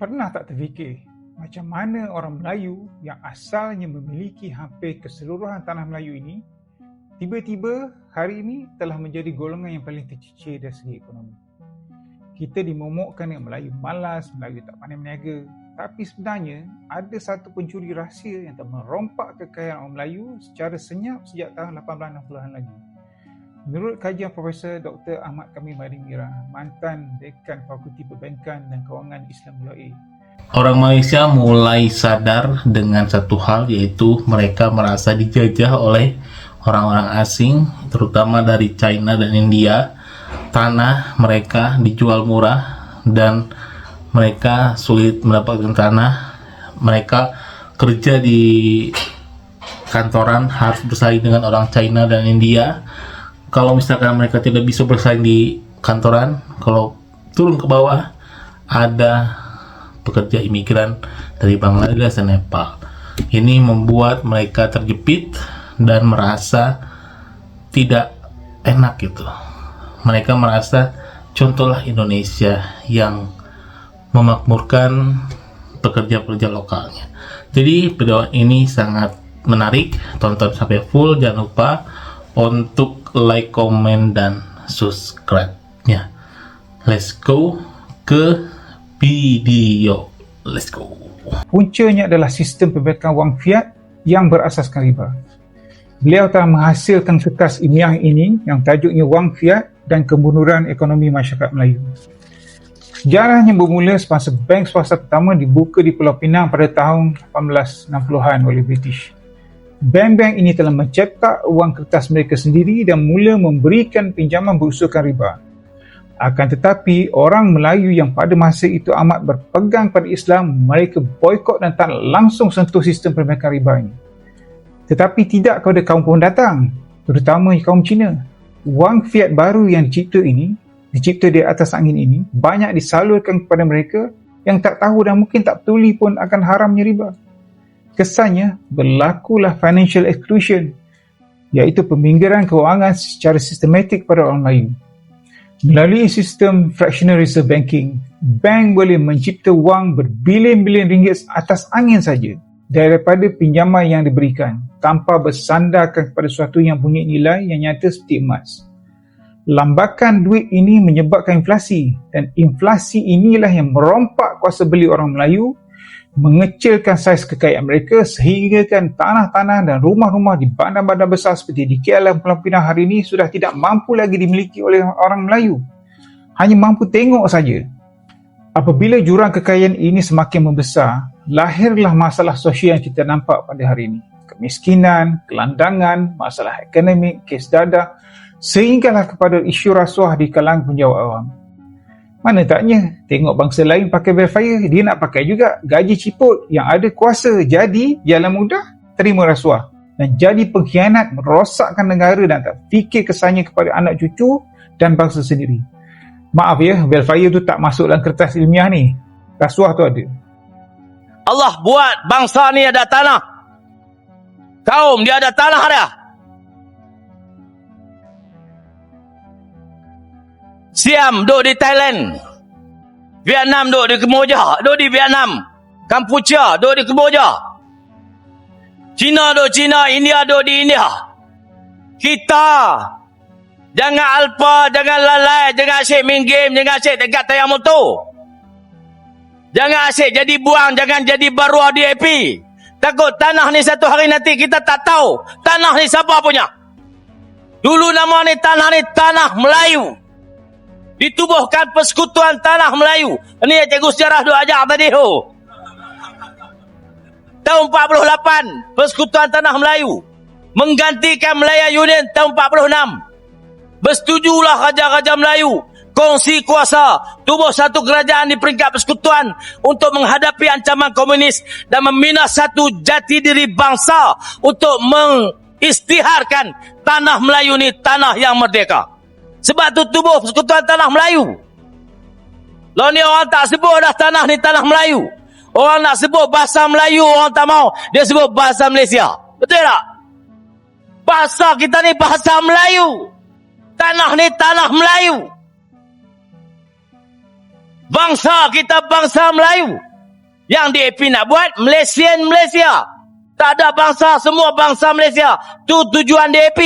Pernah tak terfikir macam mana orang Melayu yang asalnya memiliki hampir keseluruhan tanah Melayu ini tiba-tiba hari ini telah menjadi golongan yang paling tercicir dari segi ekonomi. Kita dimomokkan dengan Melayu malas, Melayu tak pandai berniaga. Tapi sebenarnya ada satu pencuri rahsia yang telah merompak kekayaan orang Melayu secara senyap sejak tahun 1860-an lagi. Menurut kajian Profesor Dr. Ahmad Kamil Madimira, mantan Dekan Fakulti Perbankan dan Kewangan Islam UAE, orang Malaysia mulai sadar dengan satu hal, yaitu mereka merasa dijajah oleh orang-orang asing, terutama dari China dan India. Tanah mereka dijual murah dan mereka sulit mendapatkan tanah. Mereka kerja di kantoran harus bersaing dengan orang China dan India. Kalau misalkan mereka tidak bisa bersaing di kantoran, kalau turun ke bawah ada pekerja imigran dari Bangladesh dan Nepal. Ini membuat mereka terjepit dan merasa tidak enak gitu. Mereka merasa contohlah Indonesia yang memakmurkan pekerja-pekerja lokalnya. Jadi video ini sangat menarik, tonton sampai full, jangan lupa untuk like, komen, dan subscribe-nya. Let's go ke video. Let's go. Puncanya adalah sistem perbankan wang fiat yang berasaskan riba. Beliau telah menghasilkan kertas ilmiah ini yang tajuknya Wang Fiat dan Kemunduran Ekonomi Masyarakat Melayu. Sejarahnya bermula semasa bank swasta pertama dibuka di Pulau Pinang pada tahun 1860-an oleh British. Bank-bank ini telah mencetak wang kertas mereka sendiri dan mula memberikan pinjaman berusulkan riba. Akan tetapi, orang Melayu yang pada masa itu amat berpegang pada Islam, mereka boikot dan tak langsung sentuh sistem perbankan riba ini. Tetapi tidak kepada kaum pendatang, terutama kaum Cina. Wang fiat baru yang dicipta di atas angin ini, banyak disalurkan kepada mereka yang tak tahu dan mungkin tak peduli pun akan haramnya riba. Kesannya, berlakulah financial exclusion, iaitu peminggiran kewangan secara sistematik pada orang Melayu. Melalui sistem fractional reserve banking, bank boleh mencipta wang berbilion-bilion ringgit atas angin saja daripada pinjaman yang diberikan tanpa bersandarkan kepada sesuatu yang punya nilai yang nyata seperti emas. Lambakan duit ini menyebabkan inflasi, dan inflasi inilah yang merompak kuasa beli orang Melayu, mengecilkan saiz kekayaan mereka sehingga tanah-tanah dan rumah-rumah di bandar-bandar besar seperti di KL dan Pulau Pinang hari ini sudah tidak mampu lagi dimiliki oleh orang Melayu. Hanya mampu tengok saja. Apabila jurang kekayaan ini semakin membesar, lahirlah masalah sosial yang kita nampak pada hari ini. Kemiskinan, kelandangan, masalah akademik, kes dadah, sehinggalah kepada isu rasuah di kalangan penjawat awam. Mana taknya, tengok bangsa lain pakai welfare, dia nak pakai juga. Gaji ciput, yang ada kuasa, jadi jalan mudah, terima rasuah. Dan jadi pengkhianat, merosakkan negara dan tak fikir kesannya kepada anak cucu dan bangsa sendiri. Maaf ya, welfare tu tak masuk dalam kertas ilmiah ni. Rasuah tu ada. Allah buat bangsa ni ada tanah. Kaum dia ada tanah dia. Siam duduk di Thailand, Vietnam duduk di Kemboja, duduk di Vietnam, Kampuchea duduk di Kemboja, China duduk China, India duduk di India. Kita jangan alpa, jangan lalai, jangan asyik main game, jangan asyik dekat tayang motor, jangan asyik jadi buang, jangan jadi baruah DAP. Takut tanah ni satu hari nanti kita tak tahu tanah ni siapa punya. Dulu nama ni tanah Melayu, ditubuhkan Persekutuan Tanah Melayu. Ini cikgu sejarah duk ajar tadi tu. Tahun 48, Persekutuan Tanah Melayu menggantikan Malaya Union tahun 46. Bersetujulah Raja-Raja Melayu kongsi kuasa, tubuh satu kerajaan di peringkat persekutuan untuk menghadapi ancaman komunis dan membina satu jati diri bangsa untuk mengisytiharkan tanah Melayu ni tanah yang merdeka. Sebab tu tubuh Persekutuan Tanah Melayu. Lalu ni orang tak sebut dah tanah ni tanah Melayu. Orang nak sebut bahasa Melayu, orang tak mau. Dia sebut bahasa Malaysia. Betul tak? Bahasa kita ni bahasa Melayu. Tanah ni tanah Melayu. Bangsa kita bangsa Melayu. Yang DAP nak buat Malaysia. Tak ada bangsa, semua bangsa Malaysia. Tu tujuan DAP.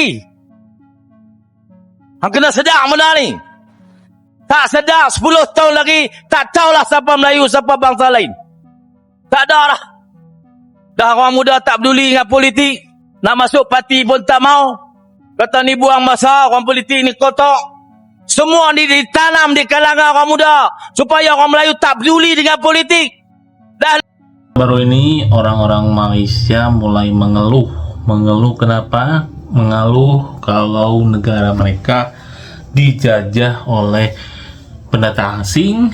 Hang kena sedar benda ni. Tak sedar 10 tahun lagi tak tahulah siapa Melayu, siapa bangsa lain. Tak ada lah. Dah orang muda tak peduli dengan politik. Nak masuk parti pun tak mau. Kata ni buang masa, orang politik ni kotor. Semua ni ditanam di kalangan orang muda supaya orang Melayu tak peduli dengan politik. Dan baru ini orang-orang Malaysia mulai mengeluh. Mengeluh kenapa? Mengeluh kalau negara mereka dijajah oleh pendatang asing,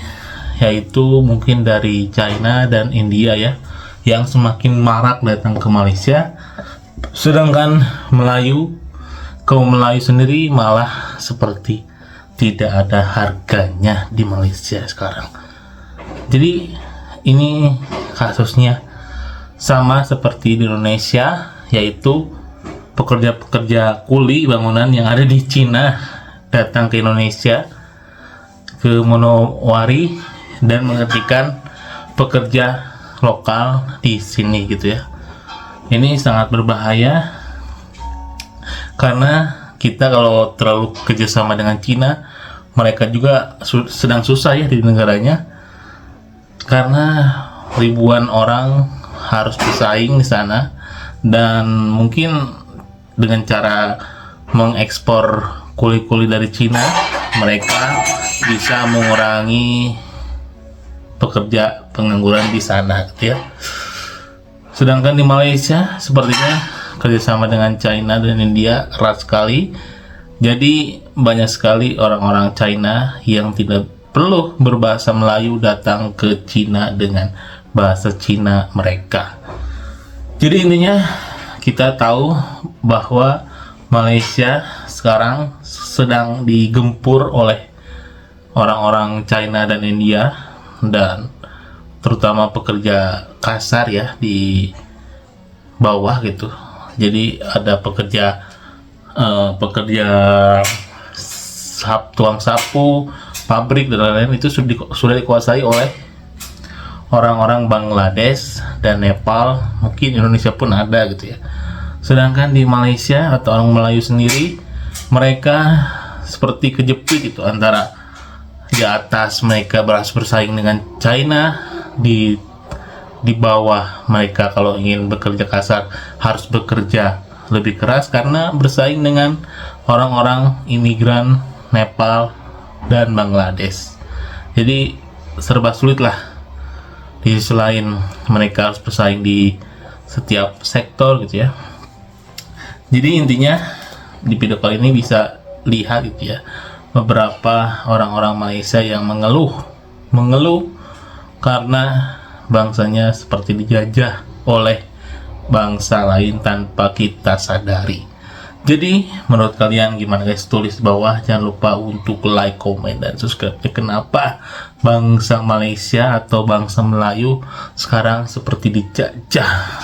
yaitu mungkin dari China dan India ya, yang semakin marak datang ke Malaysia. Sedangkan kaum Melayu sendiri malah seperti tidak ada harganya di Malaysia sekarang. Jadi ini kasusnya sama seperti di Indonesia, yaitu pekerja-pekerja kuli bangunan yang ada di Cina datang ke Indonesia, ke Monowari, dan menghentikan pekerja lokal di sini gitu ya. Ini sangat berbahaya karena kita kalau terlalu kerjasama dengan Cina, mereka juga sedang susah ya di negaranya, karena ribuan orang harus bersaing di sana, dan mungkin dengan cara mengekspor kuli-kuli dari Cina, mereka bisa mengurangi pekerja pengangguran di sana gitu ya. Sedangkan di Malaysia sepertinya kerjasama dengan China dan India erat sekali. Jadi banyak sekali orang-orang China yang tidak perlu berbahasa Melayu datang ke Cina dengan bahasa Cina mereka. Jadi intinya kita tahu bahwa Malaysia sekarang sedang digempur oleh orang-orang China dan India, dan terutama pekerja kasar ya di bawah gitu. Jadi ada pekerja tukang sapu, pabrik dan lain-lain, itu sudah dikuasai oleh orang-orang Bangladesh dan Nepal, mungkin Indonesia pun ada gitu ya. Sedangkan di Malaysia atau orang Melayu sendiri, mereka seperti kejepit gitu, antara di atas mereka bersaing dengan China, di bawah mereka kalau ingin bekerja kasar harus bekerja lebih keras karena bersaing dengan orang-orang imigran Nepal dan Bangladesh. Jadi serba sulit lah. Di sisi lain mereka harus bersaing di setiap sektor gitu ya. Jadi intinya di video kali ini bisa lihat gitu ya, beberapa orang-orang Malaysia yang mengeluh karena bangsanya seperti dijajah oleh bangsa lain tanpa kita sadari. Jadi menurut kalian gimana guys? Tulis di bawah, jangan lupa untuk like, komen, dan subscribe. Kenapa bangsa Malaysia atau bangsa Melayu sekarang seperti dijajah?